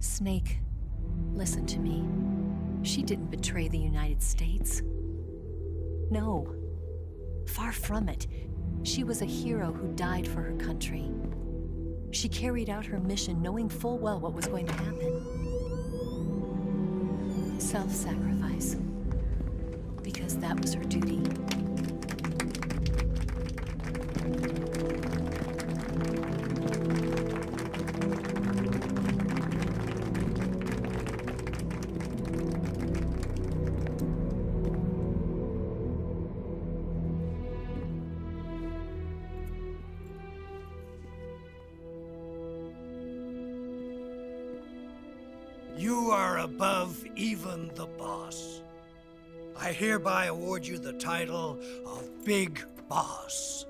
Snake, listen to me. She didn't betray the United States. No. Far from it. She was a hero who died for her country. She carried out her mission knowing full well what was going to happen. Self-sacrifice. Because that was her duty. You are above even the boss. I hereby award you the title of Big Boss.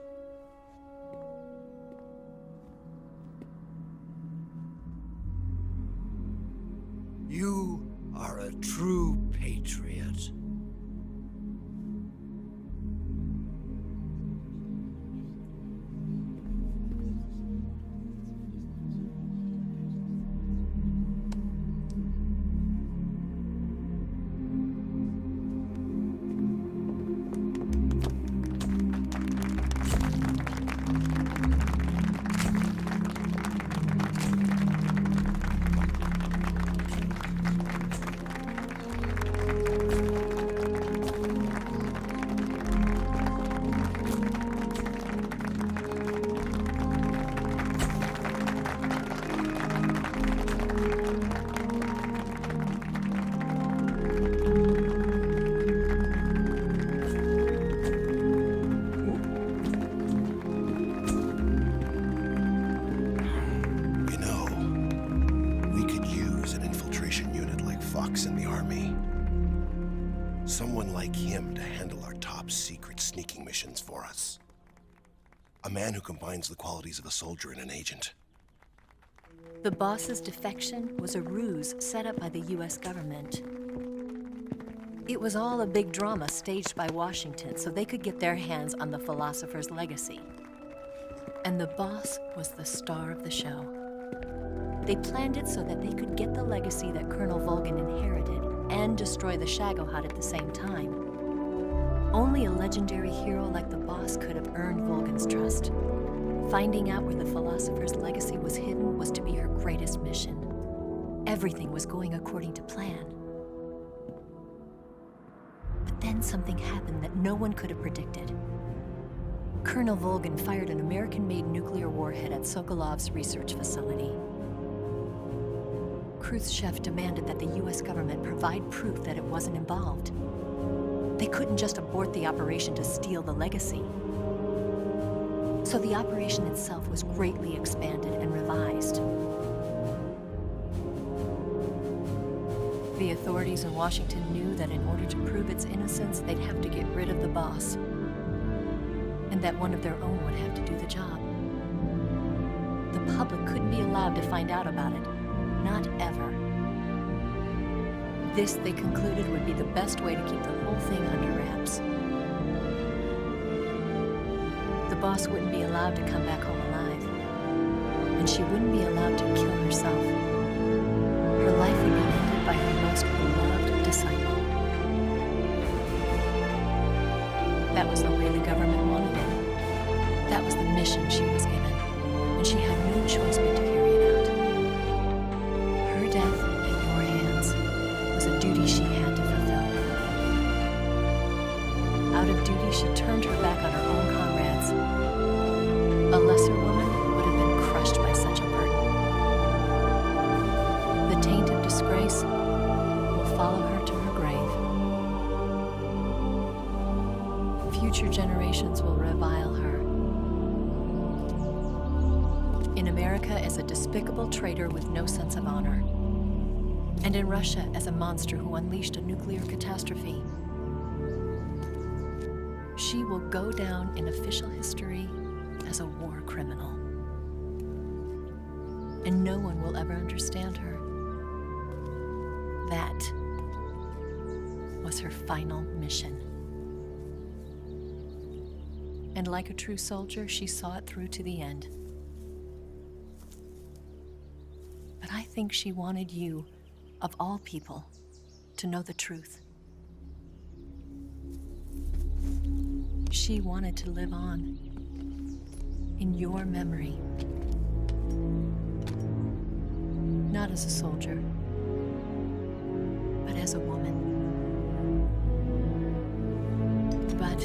You are a true patriot. In the army. Someone like him to handle our top secret sneaking missions for us. A man who combines the qualities of a soldier and an agent. The boss's defection was a ruse set up by the US government. It was all a big drama staged by Washington so they could get their hands on the philosopher's legacy. And the boss was the star of the show. They planned it so that they could get the legacy that Colonel Volgin inherited and destroy the Shagohod at the same time. Only a legendary hero like the boss could have earned Volgin's trust. Finding out where the philosopher's legacy was hidden was to be her greatest mission. Everything was going according to plan. But then something happened that no one could have predicted. Colonel Volgin fired an American-made nuclear warhead at Sokolov's research facility. Khrushchev demanded that the US government provide proof that it wasn't involved. They couldn't just abort the operation to steal the legacy. So the operation itself was greatly expanded and revised. The authorities in Washington knew that in order to prove its innocence, they'd have to get rid of the boss, and that one of their own would have to do the job. The public couldn't be allowed to find out about it. Not ever. This, they concluded, would be the best way to keep the whole thing under wraps. The boss wouldn't be allowed to come back home alive, and she wouldn't be allowed to kill herself. Her life would be ended by her most beloved disciple. That was the way the government wanted it. That was the mission she was given, and she had no choice but to carry it out. Her death in your hands was a duty she had to fulfill. Out of duty, she turned her back on her own comrades. A lesser woman would have been crushed by such a burden. The taint of disgrace will follow her to her grave. Future generations will revile her. In America as a despicable traitor with no sense of honor. And in Russia as a monster who unleashed a nuclear catastrophe. She will go down in official history as a war criminal. And no one will ever understand her. That was her final mission. And like a true soldier, she saw it through to the end. But I think think she wanted you, of all people, to know the truth. She wanted to live on in your memory. Not as a soldier, but as a woman. But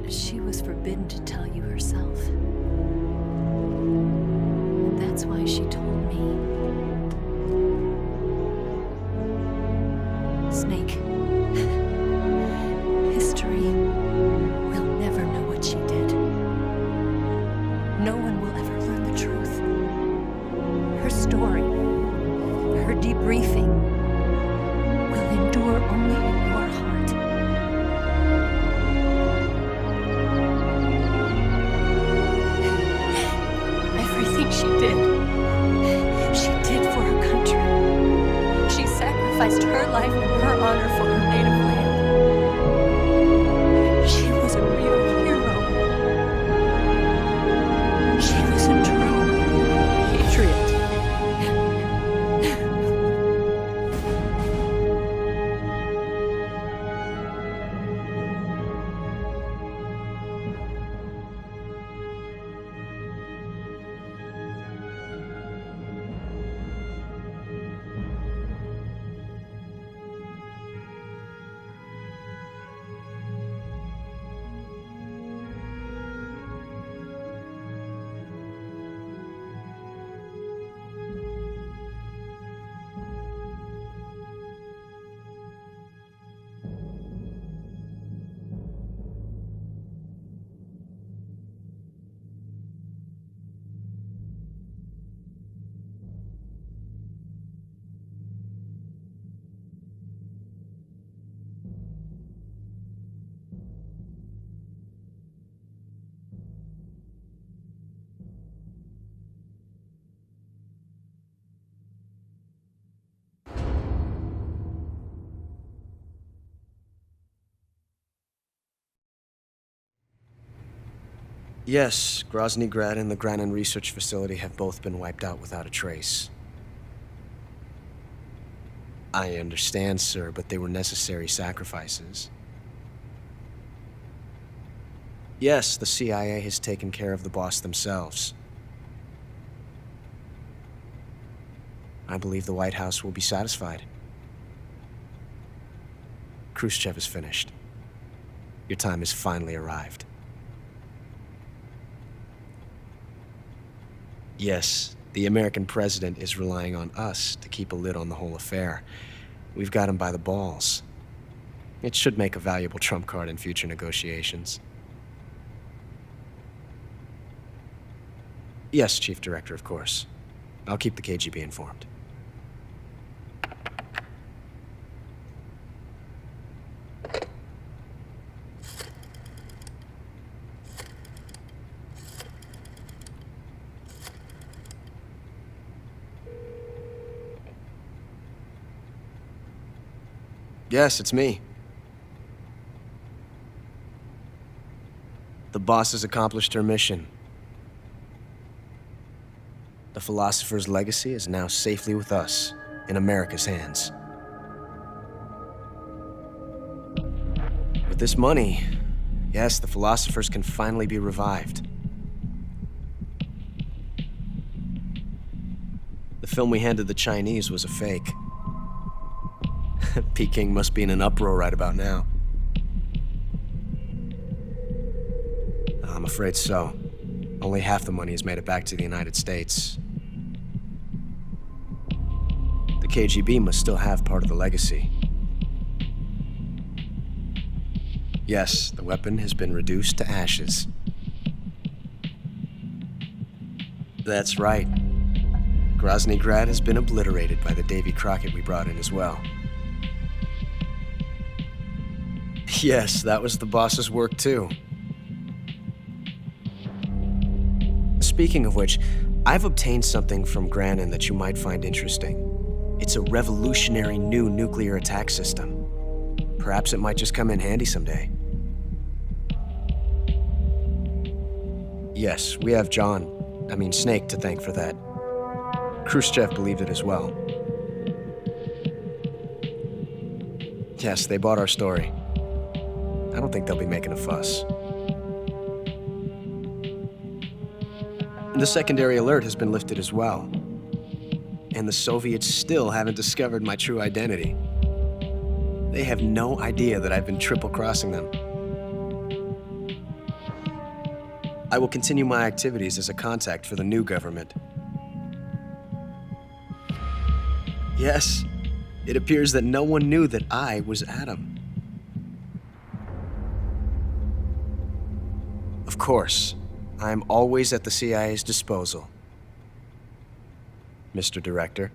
she was forbidden to tell you herself. And that's why she told me. Snake, history will never know what she did. No one will ever learn the truth. Her story, her debriefing, will endure only in your heart. Everything she did for her country. She sacrificed her life and her honor for her native land. She was a real hero. She was a true patriot. Yes, Grozny Grad and the Granin Research Facility have both been wiped out without a trace. I understand, sir, but they were necessary sacrifices. Yes, the CIA has taken care of the boss themselves. I believe the White House will be satisfied. Khrushchev is finished. Your time has finally arrived. Yes, the American president is relying on us to keep a lid on the whole affair. We've got him by the balls. It should make a valuable trump card in future negotiations. Yes, Chief Director, of course. I'll keep the KGB informed. Yes, it's me. The boss has accomplished her mission. The philosopher's legacy is now safely with us, in America's hands. With this money, yes, the philosophers can finally be revived. The film we handed the Chinese was a fake. Peking must be in an uproar right about now. I'm afraid so. Only half the money has made it back to the United States. The KGB must still have part of the legacy. Yes, the weapon has been reduced to ashes. That's right. Grozny Grad has been obliterated by the Davy Crockett we brought in as well. Yes, that was the boss's work too. Speaking of which, I've obtained something from Granin that you might find interesting. It's a revolutionary new nuclear attack system. Perhaps it might just come in handy someday. Yes, we have Snake to thank for that. Khrushchev believed it as well. Yes, they bought our story. I don't think they'll be making a fuss. The secondary alert has been lifted as well. And the Soviets still haven't discovered my true identity. They have no idea that I've been triple-crossing them. I will continue my activities as a contact for the new government. Yes, it appears that no one knew that I was Adam. Of course, I am always at the CIA's disposal, Mr. Director.